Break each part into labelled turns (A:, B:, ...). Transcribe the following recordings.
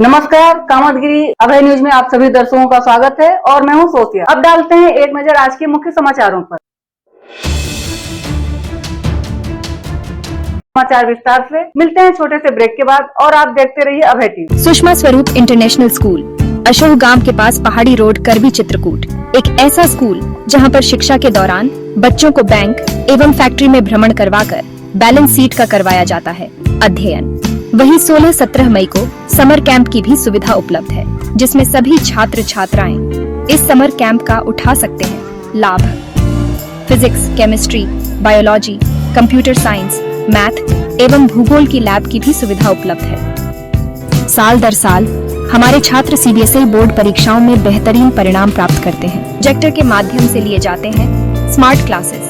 A: नमस्कार, कामतगिरी अभय न्यूज में आप सभी दर्शकों का स्वागत है और मैं हूं सोफिया। अब डालते हैं एक नजर आज के मुख्य समाचारों पर। समाचार विस्तार से मिलते हैं छोटे से ब्रेक के बाद और आप देखते रहिए अभय टीवी।
B: सुषमा स्वरूप इंटरनेशनल स्कूल, अशोक गांव के पास पहाड़ी रोड, करवी, चित्रकूट। एक ऐसा स्कूल जहां पर शिक्षा के दौरान बच्चों को बैंक एवं फैक्ट्री में भ्रमण करवाकर बैलेंस शीट का करवाया जाता है अध्ययन। वहीं 16-17 मई को समर कैंप की भी सुविधा उपलब्ध है, जिसमें सभी छात्र छात्राएं इस समर कैंप का उठा सकते हैं लाभ। Physics, chemistry, biology, computer science, math एवं भूगोल की लैब की भी सुविधा उपलब्ध है। साल दर साल हमारे छात्र सीबीएसई बोर्ड परीक्षाओं में बेहतरीन परिणाम प्राप्त करते हैं। प्रोजेक्टर के माध्यम से लिए जाते हैं स्मार्ट क्लासेस।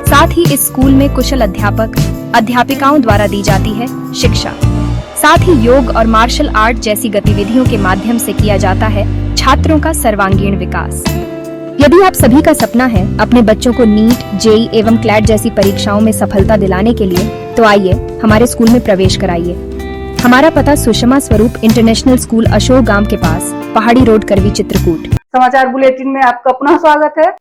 B: साथ ही इस स्कूल में कुशल अध्यापक अध्यापिकाओं द्वारा दी जाती है शिक्षा। साथ ही योग और मार्शल आर्ट जैसी गतिविधियों के माध्यम से किया जाता है छात्रों का सर्वांगीण विकास। यदि आप सभी का सपना है अपने बच्चों को नीट, जेई एवं क्लैट जैसी परीक्षाओं में सफलता दिलाने के लिए, तो आइए हमारे स्कूल में प्रवेश कराइए। हमारा पता सुषमा स्वरूप इंटरनेशनल स्कूल, अशोक गांव के पास, पहाड़ी रोड, करवी, चित्रकूट।
A: समाचार बुलेटिन में आपका पुनः स्वागत है।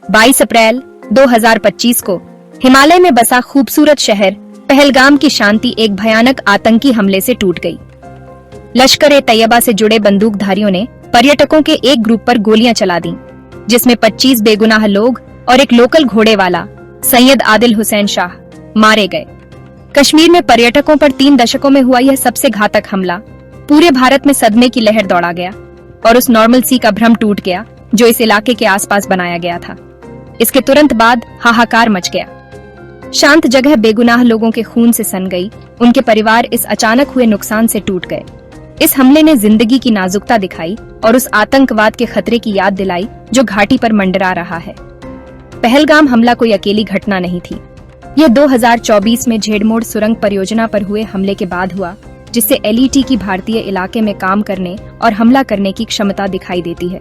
B: 22 अप्रैल 2025 को हिमालय में बसा खूबसूरत शहर पहलगाम की शांति एक भयानक आतंकी हमले से टूट गई। लश्कर-ए-तैयबा से जुड़े बंदूकधारियों ने पर्यटकों के एक ग्रुप पर गोलियां चला दी, जिसमें 25 बेगुनाह लोग और एक लोकल घोड़े वाला सैयद आदिल हुसैन शाह मारे गए। कश्मीर में पर्यटकों पर 3 दशकों में हुआ यह सबसे घातक हमला पूरे भारत में सदमे की लहर दौड़ा गया और उस नॉर्मल-सी का भ्रम टूट गया जो इस इलाके के आसपास बनाया गया था। इसके तुरंत बाद हाहाकार मच गया। शांत जगह बेगुनाह लोगों के खून से सन गई। उनके परिवार इस अचानक हुए नुकसान से टूट गए। इस हमले ने जिंदगी की नाजुकता दिखाई और उस आतंकवाद के खतरे की याद दिलाई जो घाटी पर मंडरा रहा है। पहलगाम हमला कोई अकेली घटना नहीं थी। यह 2024 में झेड़मोड़ सुरंग परियोजना पर हुए हमले के बाद हुआ, जिससे एलईटी की भारतीय इलाके में काम करने और हमला करने की क्षमता दिखाई देती है।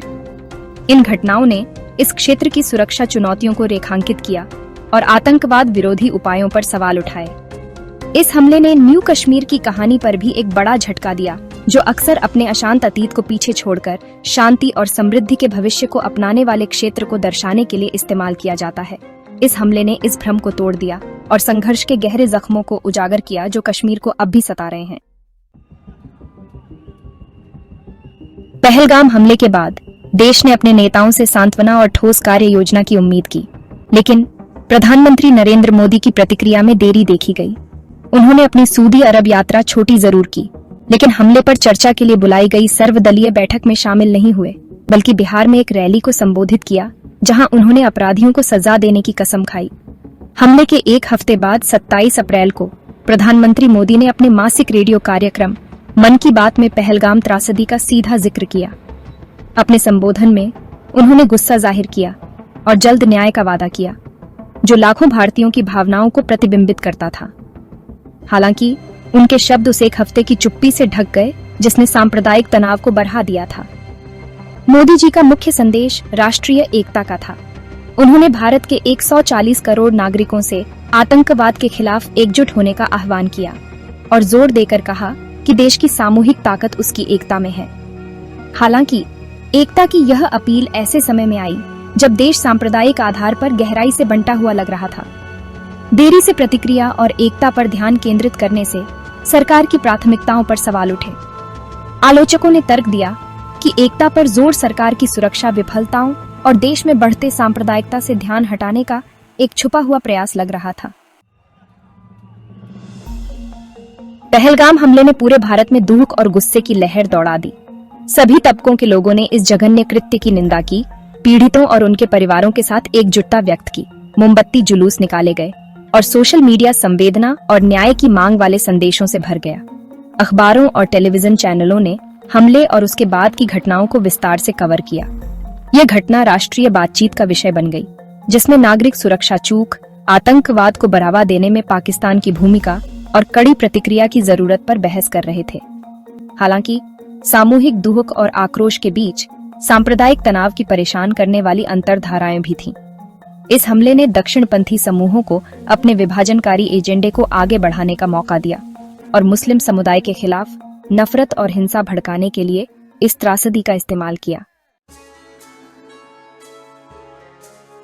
B: इन घटनाओं ने इस क्षेत्र की सुरक्षा चुनौतियों को रेखांकित किया और आतंकवाद विरोधी उपायों पर सवाल उठाए। इस हमले ने न्यू कश्मीर की कहानी पर भी एक बड़ा झटका दिया, जो अक्सर अपने अशांत अतीत को पीछे छोड़कर शांति और समृद्धि के भविष्य को अपनाने वाले क्षेत्र को दर्शाने के लिए इस्तेमाल किया जाता है। इस हमले ने इस भ्रम को तोड़ दिया और संघर्ष के गहरे जख्मों को उजागर किया जो कश्मीर को अब भी सता रहे हैं। पहलगाम हमले के बाद देश ने अपने नेताओं से सांत्वना और ठोस कार्य योजना की उम्मीद की, लेकिन प्रधानमंत्री नरेंद्र मोदी की प्रतिक्रिया में देरी देखी गई। उन्होंने अपनी सऊदी अरब यात्रा छोटी जरूर की, लेकिन हमले पर चर्चा के लिए बुलाई गई सर्वदलीय बैठक में शामिल नहीं हुए, बल्कि बिहार में एक रैली को संबोधित किया, जहां उन्होंने अपराधियों को सजा देने की कसम खाई। हमले के एक हफ्ते बाद 27 अप्रैल को प्रधानमंत्री मोदी ने अपने मासिक रेडियो कार्यक्रम मन की बात में पहलगाम त्रासदी का सीधा जिक्र किया। अपने संबोधन में उन्होंने गुस्सा जाहिर किया और जल्द न्याय का वादा किया, जो लाखों भारतीयों की भावनाओं को प्रतिबिंबित करता था। हालांकि उनके शब्द उस एक हफ्ते की चुप्पी से ढक गए, जिसने सांप्रदायिक तनाव को बढ़ा दिया था। मोदी जी का मुख्य संदेश राष्ट्रीय एकता का था। उन्होंने भारत के 140 करोड़ नागरिकों से आतंकवाद के खिलाफ एकजुट होने का आह्वान किया और जोर देकर कहा कि देश की सामूहिक ताकत उसकी एकता में है। हालांकि एकता की यह अपील ऐसे समय में आई जब देश सांप्रदायिक आधार पर गहराई से बंटा हुआ लग रहा था। देरी से प्रतिक्रिया और एकता पर ध्यान केंद्रित करने से सरकार की प्राथमिकताओं पर सवाल उठे। आलोचकों ने तर्क दिया कि एकता पर जोर सरकार की सुरक्षा विफलताओं और देश में बढ़ते सांप्रदायिकता से ध्यान हटाने का एक छुपा हुआ प्रयास लग रहा था। पहलगाम हमले ने पूरे भारत में दुख और गुस्से की लहर दौड़ा दी। सभी तबकों के लोगों ने इस जघन्य कृत्य की निंदा की। पीड़ितों और उनके परिवारों के साथ एकजुटता व्यक्त की। मोमबत्ती जुलूस निकाले गए और सोशल मीडिया संवेदना और न्याय की मांग वाले संदेशों से भर गया। अखबारों और टेलीविजन चैनलों ने हमले और उसके बाद की घटनाओं को विस्तार से कवर किया। यह घटना राष्ट्रीय बातचीत का विषय बन गई, जिसमें नागरिक सुरक्षा चूक, आतंकवाद को बढ़ावा देने में पाकिस्तान की भूमिका और कड़ी प्रतिक्रिया की जरूरत पर बहस कर रहे थे। हालांकि सामूहिक दुख और आक्रोश के बीच सांप्रदायिक तनाव की परेशान करने वाली अंतर्धाराएं भी थीं। इस हमले ने दक्षिणपंथी समूहों को अपने विभाजनकारी एजेंडे को आगे बढ़ाने का मौका दिया और मुस्लिम समुदाय के खिलाफ नफरत और हिंसा भड़काने के लिए इस त्रासदी का इस्तेमाल किया।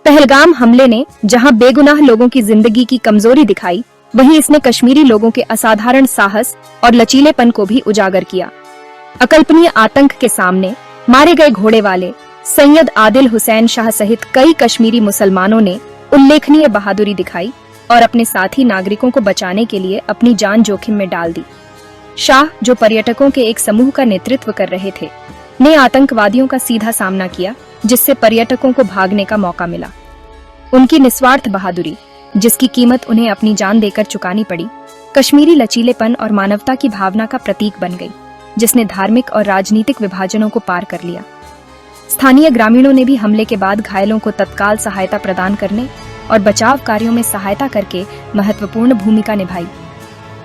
B: पहलगाम हमले ने जहां बेगुनाह लोगों की जिंदगी की कमजोरी दिखाई, वहीं इसने कश्मीरी लोगों के असाधारण साहस और लचीलेपन को भी उजागर किया। अकल्पनीय आतंक के सामने मारे गए घोड़े वाले सैयद आदिल हुसैन शाह सहित कई कश्मीरी मुसलमानों ने उल्लेखनीय बहादुरी दिखाई और अपने साथी नागरिकों को बचाने के लिए अपनी जान जोखिम में डाल दी। शाह, जो पर्यटकों के एक समूह का नेतृत्व कर रहे थे, ने आतंकवादियों का सीधा सामना किया, जिससे पर्यटकों को भागने का मौका मिला। उनकी निस्वार्थ बहादुरी, जिसकी कीमत उन्हें अपनी जान देकर चुकानी पड़ी, कश्मीरी लचीलेपन और मानवता की भावना का प्रतीक बन गई, जिसने धार्मिक और राजनीतिक विभाजनों को पार कर लिया। स्थानीय ग्रामीणों ने भी हमले के बाद घायलों को तत्काल सहायता प्रदान करने और बचाव कार्यों में सहायता करके महत्वपूर्ण भूमिका निभाई।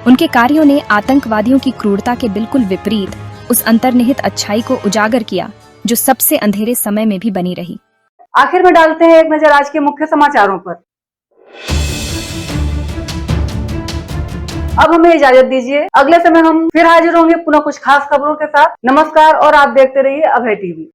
B: उनके कार्यों ने आतंकवादियों की क्रूरता के बिल्कुल विपरीत उस अंतर्निहित अच्छाई को उजागर किया जो सबसे अंधेरे समय में भी बनी रही।
A: आखिर में डालते हैं एक नजर आज के मुख्य समाचारों पर। अब हमें इजाजत दीजिए, अगले समय हम फिर हाजिर होंगे पुनः कुछ खास खबरों के साथ। नमस्कार और आप देखते रहिए अभय टीवी।